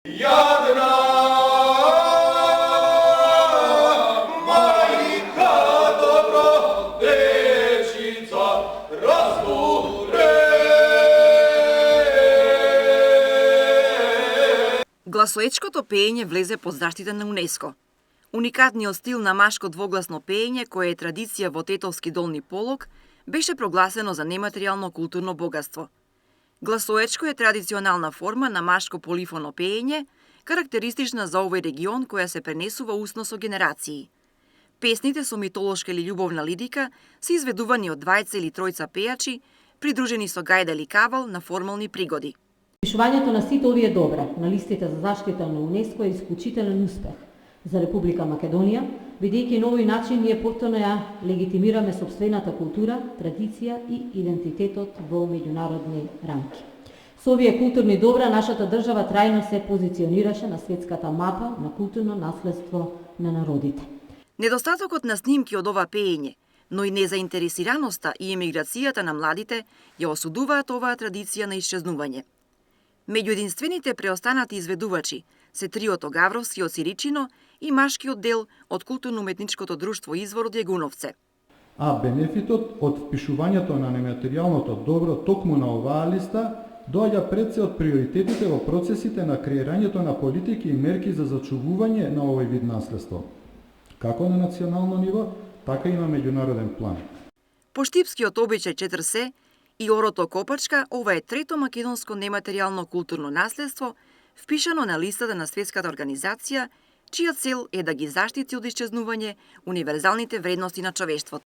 Jadna majka dobrodečica razgore. Гласоечкото пеење влезе под заштита на УНЕСКО. Уникатниот стил на машко двогласно пеење, кое е традиција во Тетовски долни полог, беше прогласено за нематеријално културно богатство. Гласоечко е традиционална форма на машко полифоно пеење, карактеристична за овој регион која се пренесува усно со генерации. Песните со митолошка или љубовна лирика се изведувани од двајца или тројца пејачи, придружени со гајда или кавал на формални пригоди. Пишувањето на сите овие добра на листите за заштита на УНЕСКО е исклучителен успех за Република Македонија, бидејќи на овој начин ние повторно ја легитимираме сопствената култура, традиција и идентитетот во меѓународни рамки. Со овие културни добра нашата држава трајно се позиционираше на светската мапа на културно наследство на народите. Недостатокот на снимки од ова пеење, но и незаинтересираноста и емиграцијата на младите ја осудуваат оваа традиција на исчезнување. Меѓу единствените преостанати изведувачи се триото Гавровски од Сиричино и машкиот дел од културно-уметничкото друштво Извор од Јагуновце. А бенефитот од впишувањето на нематеријалното добро токму на оваа листа доаѓа пред се од приоритетите во процесите на креирањето на политики и мерки за зачувување на овој вид наследство, како на национално ниво, така и на меѓународен план. По штипскиот обичај 4С и Орото Копачка, ова е трето македонско нематеријално културно наследство, впишано на листата на Светската организација, чија цел е да ги заштити од исчезнување универзалните вредности на човештвото.